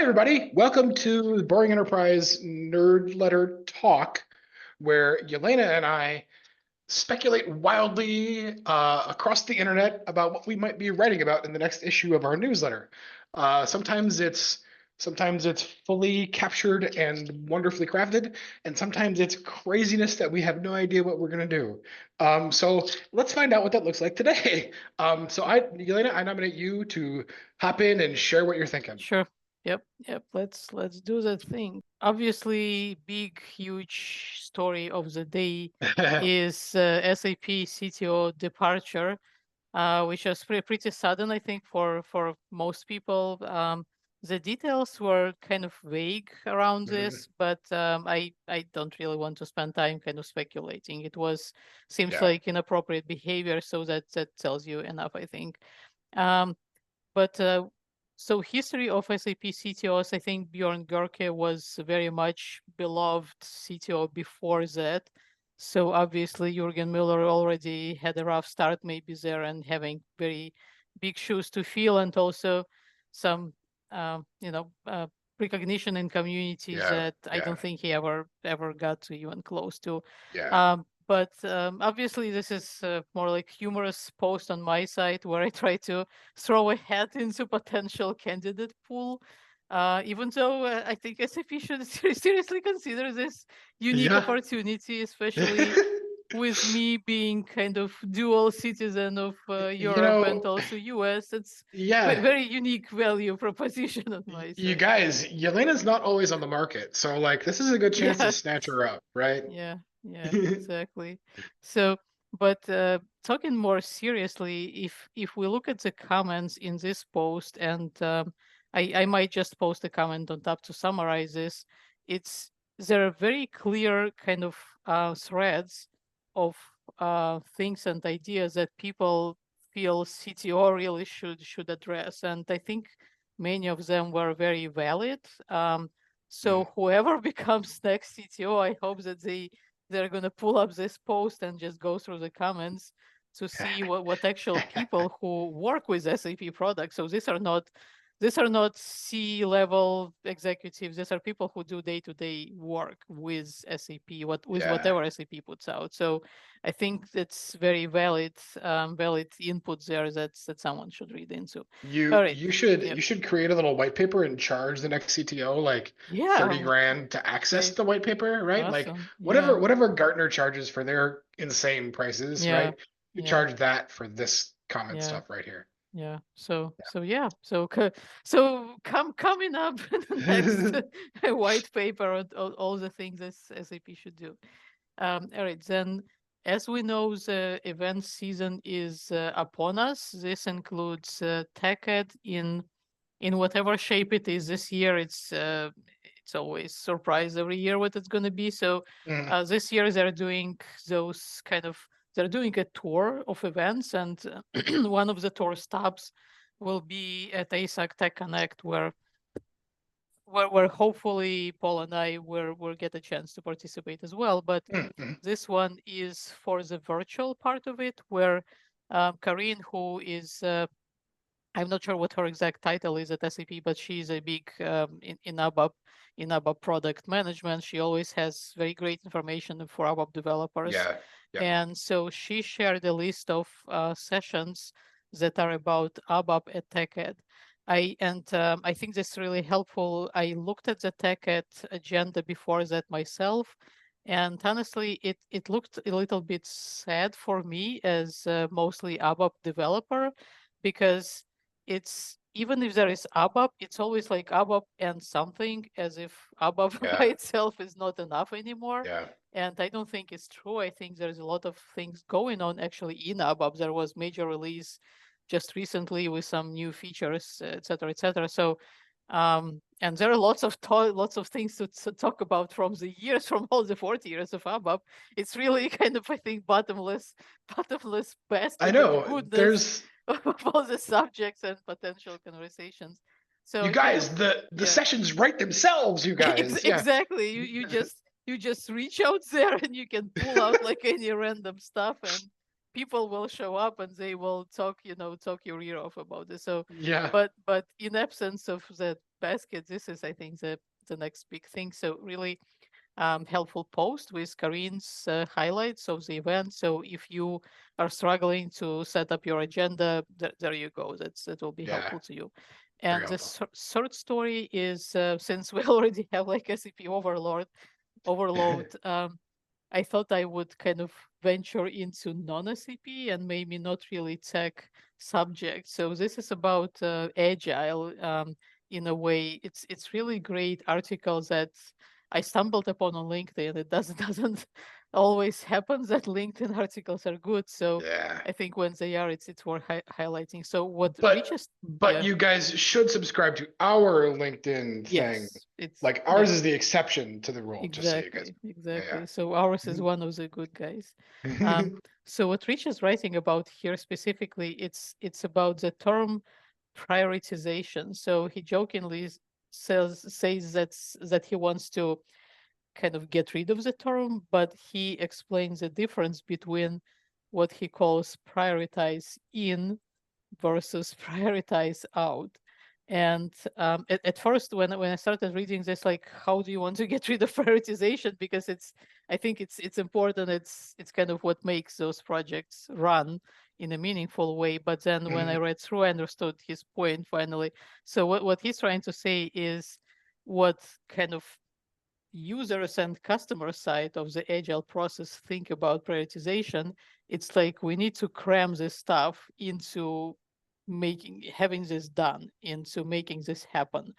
everybody. Welcome to the Boring Enterprise Nerdletter Talk, where Yelena and I speculate wildly across the internet about what we might be writing about in the next issue of our newsletter. Sometimes it's fully captured and wonderfully crafted, and sometimes it's craziness that we have no idea what we're gonna do. So let's find out what that looks like today. Yelena, I nominate you to hop in and share what you're thinking. Sure. Yep. Let's do that thing. Obviously, big, huge story of the day is SAP CTO departure, which was pretty sudden, I think, for most people. The details were kind of vague around Mhm. this, but I don't really want to spend time kind of speculating. Seems Yeah. like inappropriate behavior, so that tells you enough, I think. Um, but so history of SAP CTOs, I think Bjorn Görke was very much beloved CTO before that. So obviously Jürgen Müller already had a rough start maybe there and having very big shoes to fill, and also some recognition in communities Yeah. that I Yeah. don't think he ever got to even close to. Yeah. But obviously, this is more like humorous post on my side where I try to throw a hat into potential candidate pool. Even though I think SAP should seriously consider this unique Yeah. opportunity, especially with me being kind of dual citizen of You Europe and know, also US. It's yeah. very unique value proposition on my You side. guys, Yelena's not always on the market, so like this is a good chance to Yeah. snatch her up, right? Yeah, exactly. So, but talking more seriously, if we look at the comments in this post, and I might just post a comment on top to summarize this. It's There are very clear kind of threads of things and ideas that people feel CTO really should address, and I think many of them were very valid. Mm. So whoever becomes next CTO, I hope that they're gonna pull up this post and just go through the comments to see what actual people who work with SAP products. So these are not C-level executives. These are people who do day-to-day work with SAP, with Yeah. whatever SAP puts out. So I think that's very valid input there that someone should read into. You All right. you should Yep. you should create a little white paper and charge the next CTO like Yeah. 30 grand to access Great. the white paper, right? Like Awesome. whatever Yeah. whatever Gartner charges for their insane prices, Yeah. right? You Yeah. charge that for this comment Yeah. stuff right here. Yeah. So coming up in the next white paper on all the things this SAP should do. All right, then, as we know, the event season is upon us. This includes TechEd in whatever shape it is this year. It's always surprise every year what it's going to be. So Mm. this year they're doing a tour of events, and one of the tour stops will be at ASAC Tech Connect, where hopefully Paul and I will get a chance to participate as well. But Mm. Mm. this one is for the virtual part of it, where Karine, who is I'm not sure what her exact title is at SAP, but she's a big in ABAP product management. She always has very great information for ABAP developers, Yeah. Yeah. and so she shared a list of sessions that are about ABAP at TechEd. I think that's really helpful. I looked at the TechEd agenda before that myself, and honestly, it looked a little bit sad for me as mostly ABAP developer, because it's even if there is ABAP, it's always like ABAP and something, as if ABAP by Yeah. itself is not enough anymore. Yeah. And I don't think it's true. I think there's a lot of things going on actually in ABAP. There was major release just recently with some new features, et cetera, et cetera. So, and there are lots of things to talk about from the years, from all the 40 years of ABAP. It's really kind of, I think, bottomless I basket of know. goodness There's of all the subjects and potential conversations. So you I kind of, guys, the yeah, sessions write themselves, you guys. Yeah. exactly. You just reach out there and you can pull out like any random stuff, and people will show up and they will talk your ear off about this. So, Yeah. but in absence of that basket. This is, I think, the next big thing. So really helpful post with Karin's highlights of the event. So if you are struggling to set up your agenda, there you go. That will be Yeah, helpful to you. very And the helpful. third story is since we already have like SAP overload. I thought I would kind of venture into non-SAP and maybe not really tech subjects. So this is about agile. In a way, it's really great article that I stumbled upon on LinkedIn. It doesn't always happen that LinkedIn articles are good. So Yeah. I think when they are, it's worth highlighting. So what But reaches, but yeah, you guys should subscribe to our LinkedIn thing. yes, it's Like ours yeah. is the exception to the rule, just so you guys. Exactly, exactly. Yeah. So ours is one of the good guys. Yeah. Um, so what Rich is writing about here specifically, it's about the term prioritization. So he jokingly says that he wants to kind of get rid of the term, but he explains the difference between what he calls prioritize in versus prioritize out. And at first, when I started reading this, like, how do you want to get rid of prioritization? Because I think it's important. It's kind of what makes those projects run in a meaningful way. But then when I Mhm. read through, I understood his point finally. So what he's trying to say is what kind of users and customer side of the agile process think about prioritization. It's like we need to cram this stuff into having this done, into making this happen.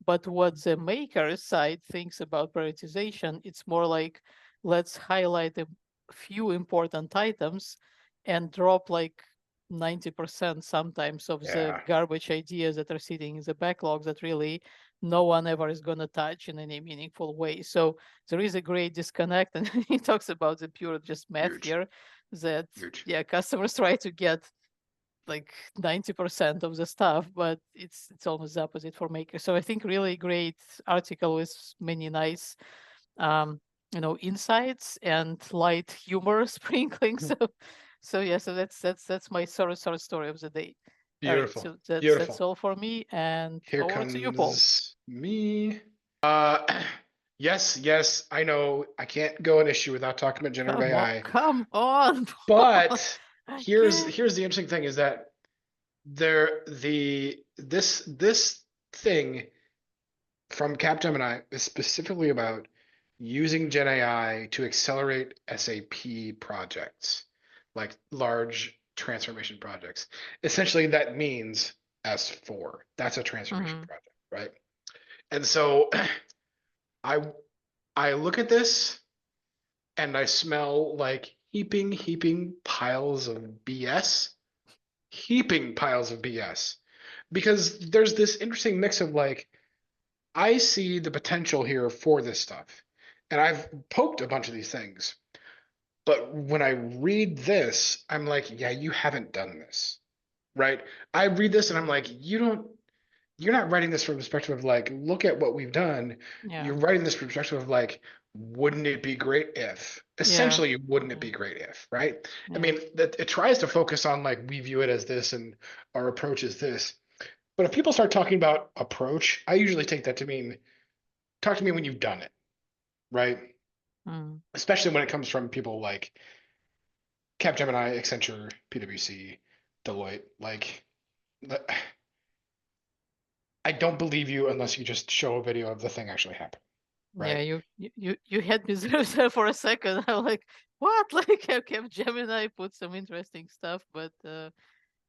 But what the maker side thinks about prioritization, it's more like let's highlight a few important items and drop like 90% sometimes of the Yeah. garbage ideas that are sitting in the backlog that really no one ever is going to touch in any meaningful way. So there is a great disconnect. And he talks about the pure just math Huge. here that, Huge. yeah, customers try to get like 90% of the stuff, but it's almost the opposite for makers. So I think really great article with many nice, um, insights and light humor sprinkling. So yeah, so that's my third story of the day. All right, Beautiful. so that's Beautiful. all for me, and Here over to you, Paul. comes me. Uh, yes, I know I can't go an issue without talking about generative AI. Come on, Paul. But here's Again. here's the interesting thing is that this thing from Capgemini is specifically about using Gen AI to accelerate SAP projects, like large transformation projects. Essentially, that means S4. That's a transformation Mhm. project, right? And so I I look at this and I smell like heaping piles of BS, heaping piles of BS, because there's this interesting mix of like I see the potential here for this stuff. And I've poked a bunch of these things. But when I read this, I'm like, yeah, you haven't done this. Right? I read this and I'm like, you're not writing this from a perspective of like, look at what we've done. Yeah. You're writing this from a perspective of like, wouldn't it be great if? Yeah. Essentially, wouldn't it Yeah. be great if, right? I Yeah. mean, that it tries to focus on like we view it as this and our approach is this. But if people start talking about approach, I usually take that to mean talk to me when you've done it, right? Mm. Especially when it comes from people like Capgemini, Accenture, PwC, Deloitte. Like, I don't believe you unless you just show a video of the thing actually happening, Yeah. right? You had me there for a second. I'm like, what? Like, Gemini put some interesting stuff, but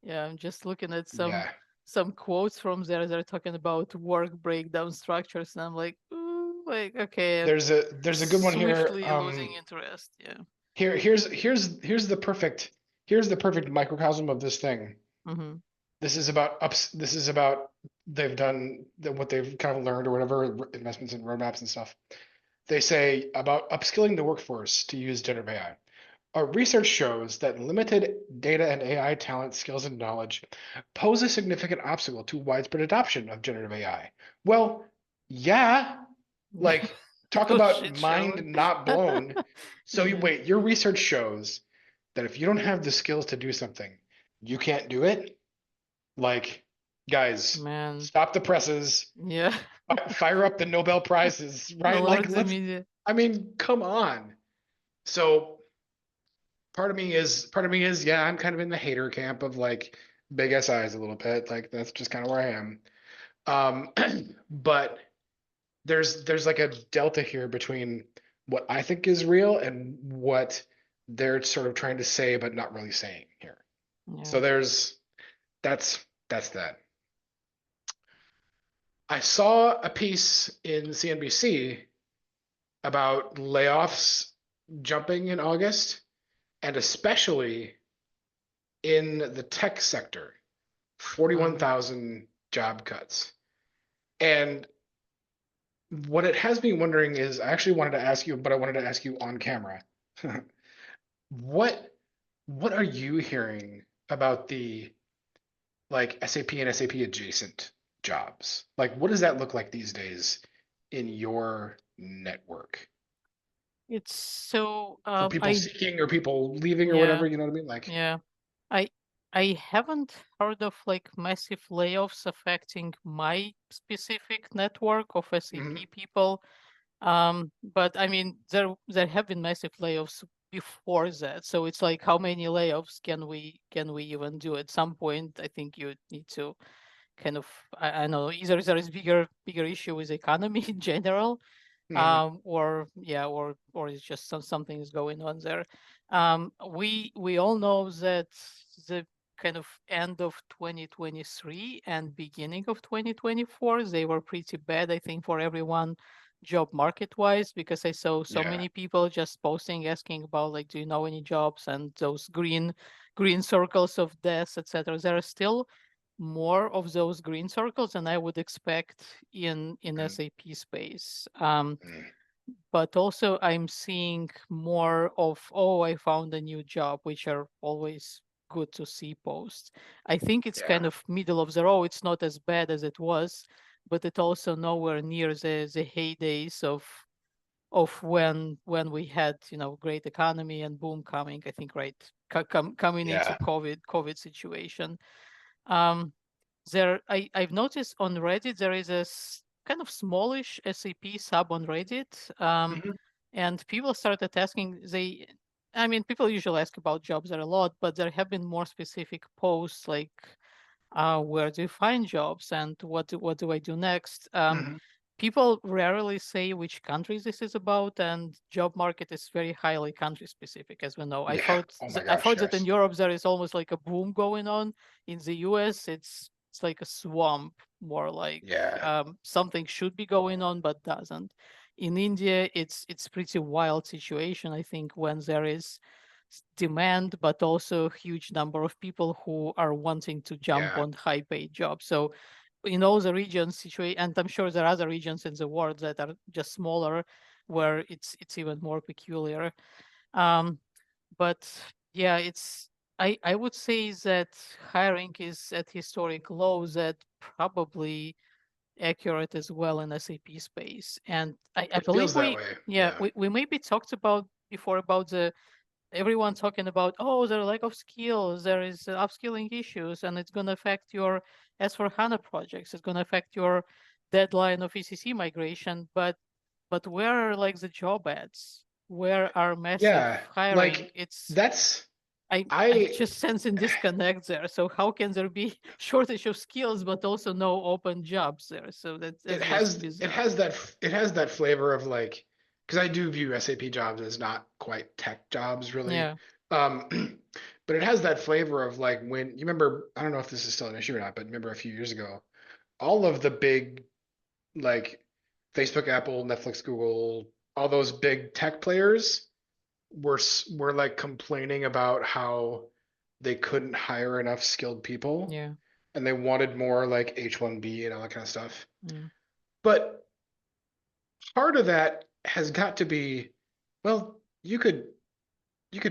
yeah, I'm just looking at Yeah. some quotes from there. They're talking about work breakdown structures, and I'm like, ooh, like, okay, There's a good one here. swiftly losing interest. Yeah. Here's the perfect microcosm of this thing. Mm-hmm. This is about they've done what they've kind of learned or whatever investments in roadmaps and stuff. They say about upskilling the workforce to use generative AI. Our research shows that limited data and AI talent, skills, and knowledge pose a significant obstacle to widespread adoption of generative AI. Well, yeah, like talk No about shit, mind Sherlock. not blown. So Yeah. wait, your research shows that if you don't have the skills to do something, you can't do it? Like, Guys, Man, stop the presses, yeah. fire up the Nobel Prizes, right? Alert Like, the media. I mean, come on. So part of me is, yeah, I'm kind of in the hater camp of like big SIs a little bit. Like, that's just kind of where I am. But there's like a delta here between what I think is real and what they're sort of trying to say but not really saying here. Yeah. So that's that. I saw a piece in CNBC about layoffs jumping in August, and especially in the tech sector, Mm. 41,000 job cuts. And what it has me wondering is, I actually wanted to ask you, but I wanted to ask you on camera. What what are you hearing about the like SAP and SAP adjacent jobs? Like, what does that look like these days in your network It's so for people I seeking or people leaving or yeah, whatever? You know what I mean? Like, yeah. I I haven't heard of like massive layoffs affecting my specific network of mhm, SAP people. But I mean, there have been massive layoffs before that. So it's like, how many layoffs can we even do? At some point, I think you need to kind of, I don't know, either there is bigger issue with the economy in general, mhm, or yeah, or it's just something is going on there. We all know that the kind of end of 2023 and beginning of 2024, they were pretty bad, I think, for everyone, job market wise, because I saw so yeah, many people just posting, asking about like, do you know any jobs, and those green circles of death, etc. There are still more of those green circles than I would expect in mm, SAP space. mm, But also I'm seeing more of, oh, I found a new job, which are always good to see posts. I think it's yeah, kind of middle of the road. It's not as bad as it was, but it also nowhere near the heydays of when we had, great economy and boom coming, I think, right, coming into yeah. COVID situation. um I've noticed on Reddit there is a kind of smallish SAP sub on Reddit, Mhm, and people started asking. I mean, people usually ask about jobs there a lot, but there have been more specific posts like, where do you find jobs and what do I do next? mhm. People rarely say which countries this is about, and job market is very highly country specific, as we know. Yeah. Oh my I gosh, thought that in yes. Europe there is almost like a boom going on. In the US, it's like a swamp, more like, Yeah, something should be going on but doesn't. In India, it's pretty wild situation, I think, when there is demand, but also a huge number of people who are wanting to jump yeah, on high paid jobs. So in all the regions situation, and I'm sure there are other regions in the world that are just smaller, where it's even more peculiar. Um, but yeah, I would say that hiring is at historic lows, that probably accurate as well in SAP space. And I it believe feels that way. yeah, Yeah, we maybe talked about before about the everyone talking about, oh, there are lack of skills, there is upskilling issues, and it's going to affect your S4HANA projects, it's going to affect your deadline of ECC migration. But where are like the job ads? Where are massive yeah. hiring? Like, It's that's I I. just sense a disconnect there. So how can there be shortage of skills but also no open jobs there? So It that's just has it bizarre. has that it has that flavor of like, because I do view SAP jobs as not quite tech jobs really. Yeah. But it has that flavor of like, when you remember, I don't know if this is still an issue or not, but remember a few years ago, all of the big like Facebook, Apple, Netflix, Google, all those big tech players were like complaining about how they couldn't hire enough skilled people Yeah. and they wanted more like H1B and all that kind of stuff. Mm. But part of that has got to be, well, you could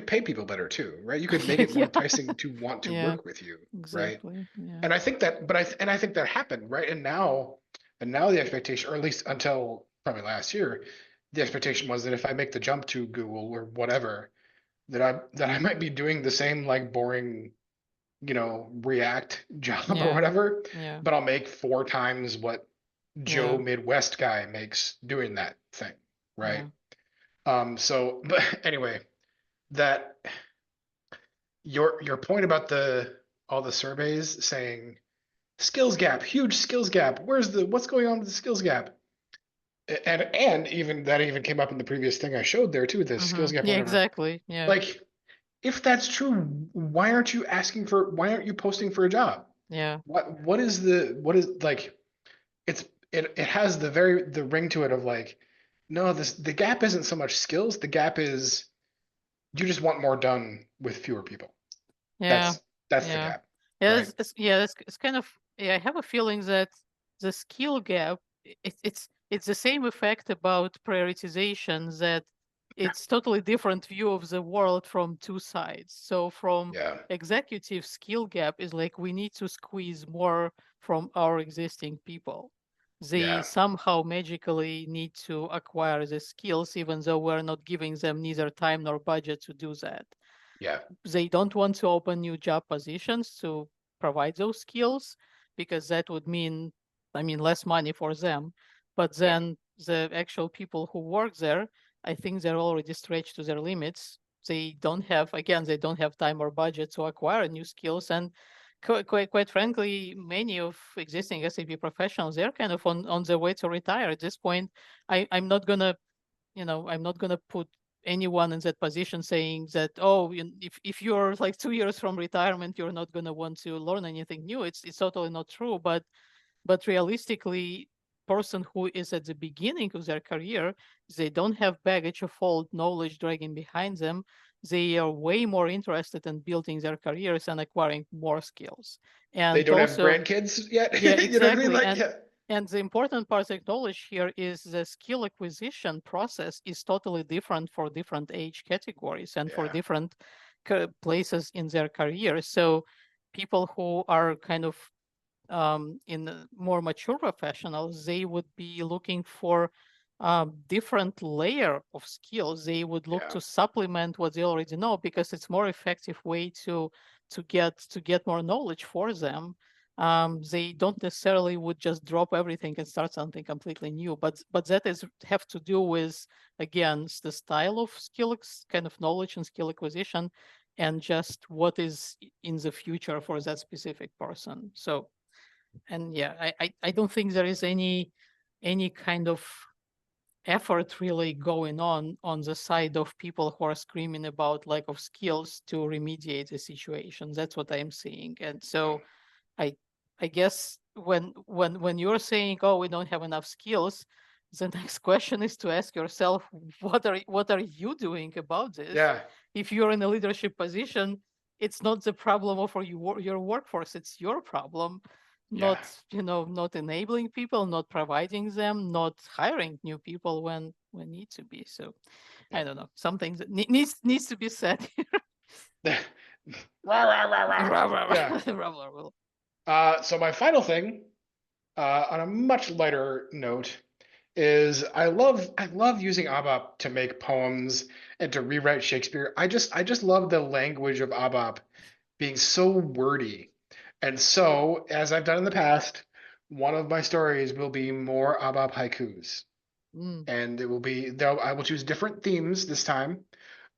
pay people better too, right? You could make it more Yeah. enticing to want to Yeah. work with you, right? Exactly. Yeah. And I think that, I think that happened, right? And now the expectation, or at least until probably last year, the expectation was that if I make the jump to Google or whatever, that I might be doing the same like boring React job or Yeah. whatever, Yeah. but I'll make 4 times what Joe Yeah. Midwest guy makes doing that thing, right? Yeah. But anyway, that your point about the all the surveys saying skills gap, huge skills gap. What's going on with the skills gap? And even that even came up in the previous thing I showed there too, the skills gap, Yeah, whatever. exactly. Yeah. Like, if that's true, why aren't you posting for a job? Yeah. What is like it has the ring to it of like, no, the gap isn't so much skills, the gap is you just want more done with fewer people. Yeah. That's the Yeah. gap, Yeah, right? it's kind of, yeah, I have a feeling that the skill gap, it's the same effect about prioritization, that it's totally different view of the world from two sides. So from Yeah, executive, skill gap is like we need to squeeze more from our existing people. They yeah, somehow magically need to acquire the skills, even though we're not giving them neither time nor budget to do that. yeah, They don't want to open new job positions to provide those skills, because that would mean, I mean, less money for them. But yeah. then the actual people who work there, I think they're already stretched to their limits. They don't have, again, they don't have time or budget to acquire new skills. And quite frankly, many of existing SAP professionals, they're kind of on their way to retire at this point. I'm not gonna, I'm not going to put anyone in that position saying that, oh, if you're like 2 years from retirement, you're not going to want to learn anything new. It's totally not true. But realistically, person who is at the beginning of their career, they don't have baggage of old knowledge dragging behind them. They are way more interested in building their careers and acquiring more skills. They And don't have also, grandkids yet. yeah, You know what I mean? exactly. Like, And yeah, the important part to acknowledge here is the skill acquisition process is totally different for different age categories and for yeah, different places in their career. So people who are kind of in more mature professionals, they would be looking for different layer of skills. They would look yeah. to supplement what they already know, because it's more effective way to get more knowledge for them. They don't necessarily would just drop everything and start something completely new, but that is have to do with, again, the style of kind of knowledge and skill acquisition, and just what is in the future for that specific person. So, and yeah, I don't think there is any kind of effort really going on the side of people who are screaming about lack of skills to remediate the situation. That's what I'm seeing. And No. so I I guess when you're saying, oh, we don't have enough skills, the next question is to ask yourself, what are you doing about this? Yeah, If you're in a leadership position, it's not the problem of your workforce, it's your problem. yeah. Not enabling people, not providing them, not hiring new people when need to be. So I Yep. don't know, something that needs to be said here. Rah, rah, rah, rah. Rah, rah, Yeah. rah, rah, rah, rah. So my final thing, on a much lighter note, is I love using ABAP to make poems and to rewrite Shakespeare. I just love the language of ABAP being so wordy. And so, as I've done in the past, one of my stories will be more ABAP haikus. Mm, And I will choose different themes this time.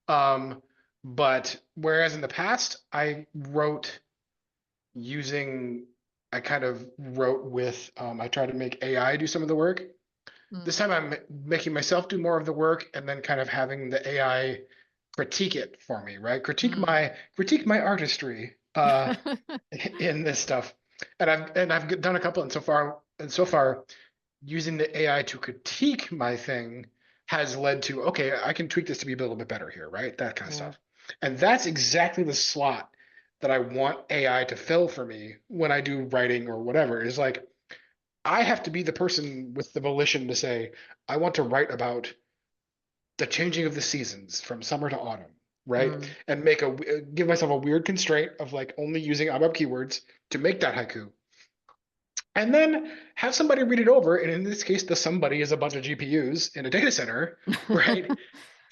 Um, but whereas in the past using I kind of wrote with I tried to make AI do some of the work. This mm. time I'm making myself do more of the work and then kind of having the AI critique it for me, right? Mm. Critique my artistry in this stuff. And I've done a couple, and so far using the AI to critique my thing has led to, okay, I can tweak this to be a little bit better here, right? That kind of Yeah. stuff. And that's exactly the slot that I want AI to fill for me when I do writing or whatever. Is like I have to be the person with the volition to say, I want to write about the changing of the seasons from summer to autumn, right? Mm. And give myself a weird constraint of like only using ABAP keywords to make that haiku, and then have somebody read it over. And in this case, the somebody is a bunch of GPUs in a data center, right?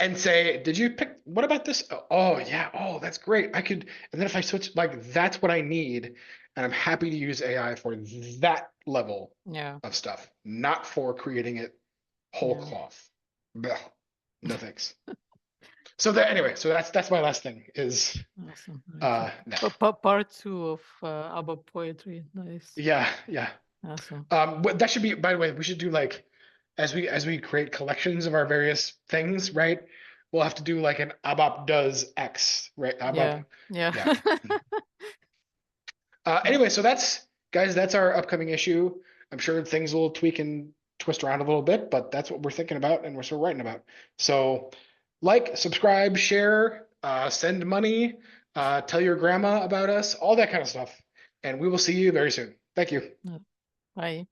and say, did you pick, what about this? Oh yeah, oh, that's great. I could, and then if I switch, like, that's what I need. And I'm happy to use AI for that level Yeah. of stuff, not for creating it whole Yeah. cloth. Blech. No thanks. So that anyway, so that's my last thing is Awesome. Okay. Part two of ABAP poetry. Nice. yeah. Awesome. But that should be, by the way, we should do like as we create collections of our various things, right? We'll have to do like an ABAP does X, right? ABAP, Yeah. yeah. Anyway, so that's guys, that's our upcoming issue. I'm sure things will tweak and twist around a little bit, but that's what we're thinking about and we're still writing about. So like, subscribe, share, send money, tell your grandma about us, all that kind of stuff. And we will see you very soon. Thank you. Bye.